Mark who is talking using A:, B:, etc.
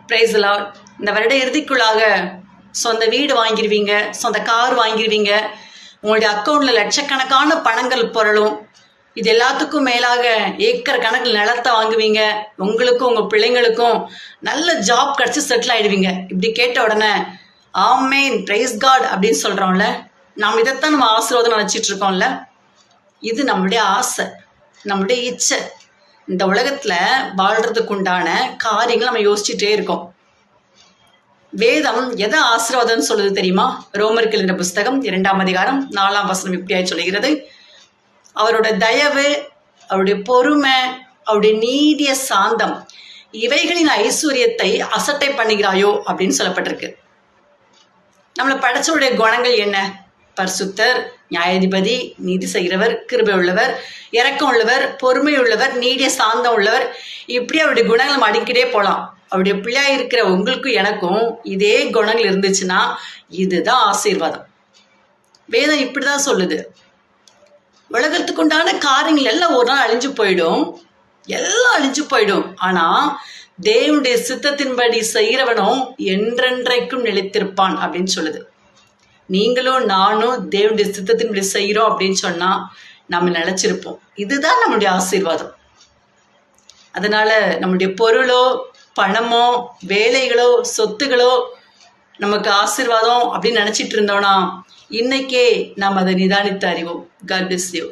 A: Price Lord. இந்த வருட இறுதிக்குள்ளாக சொந்த வீடு வாங்கிடுவீங்க, சொந்த கார் வாங்கிடுவீங்க, உங்களுடைய அக்கௌண்ட்டில் லட்சக்கணக்கான பணங்கள் புரளும். இது எல்லாத்துக்கும் மேலாக ஏக்கர் கணக்கில் நிலத்தை வாங்குவீங்க. உங்களுக்கும் உங்கள் பிள்ளைங்களுக்கும் நல்ல ஜாப் கிடச்சி செட்டில் ஆகிடுவீங்க. இப்படி கேட்ட உடனே ஆமேன் பிரைஸ் காட் அப்படின்னு சொல்கிறோம்ல. நாம் இதைத்தான் நம்ம ஆசீர்வாதம் நினச்சிட்டு இருக்கோம்ல. இது நம்மளுடைய ஆசை, நம்மளுடைய இச்சை. இந்த உலகத்தில் வாழ்கிறதுக்கு உண்டான காரியங்கள் நம்ம யோசிச்சுட்டே இருக்கோம். வேதம் எதை ஆசீர்வாதம்னு சொல்லுது தெரியுமா? ரோமருக்கு எழுதின புஸ்தகம் 2ஆம் அதிகாரம் 4ஆம் வசனம் இப்படியாய் சொல்லுகிறது, அவருடைய தயவு, அவருடைய பொறுமை, அவருடைய நீடிய சாந்தம் இவைகளின் ஐஸ்வர்யத்தை அசட்டை பண்ணுகிறாயோ அப்படின்னு சொல்லப்பட்டிருக்கு. நம்மளை படைச்சவருடைய குணங்கள் என்ன? பரிசுத்தர், நியாயாதிபதி, நீதி செய்கிறவர், கிருபை உள்ளவர், இரக்கம் உள்ளவர், பொறுமை உள்ளவர், நீடிய சாந்தம் உள்ளவர். இப்படி அவருடைய குணங்கள் நம்ம அடிக்கிட்டே போகலாம். அவருடைய பிள்ளையா இருக்கிற உங்களுக்கும் எனக்கும் இதே குணங்கள் இருந்துச்சுன்னா இதுதான் ஆசீர்வாதம். வேதம் இப்படிதான் சொல்லுது. உலகத்துக்கு உண்டான காரியங்கள் எல்லாம் ஒரு நாள் அழிஞ்சு போயிடும், எல்லாம் அழிஞ்சு போயிடும். ஆனா தேவனுடைய சித்தத்தின்படி செய்கிறவனும் என்றென்றைக்கும் நிலைத்திருப்பான் அப்படின்னு சொல்லுது. நீங்களும் நானும் தேவனுடைய சித்தத்தின்படி செய்கிறோம் அப்படின்னு சொன்னா நம்ம நிலைச்சிருப்போம். இதுதான் நம்முடைய ஆசீர்வாதம். அதனால நம்முடைய பொருளோ பணமோ வேலைகளோ சொத்துகளோ நமக்கு ஆசீர்வாதம் அப்படின்னு நினைச்சிட்டு இருந்தோம்னா இன்னைக்கே நாம் அதை நிதானித்து அறிவோம். God bless you.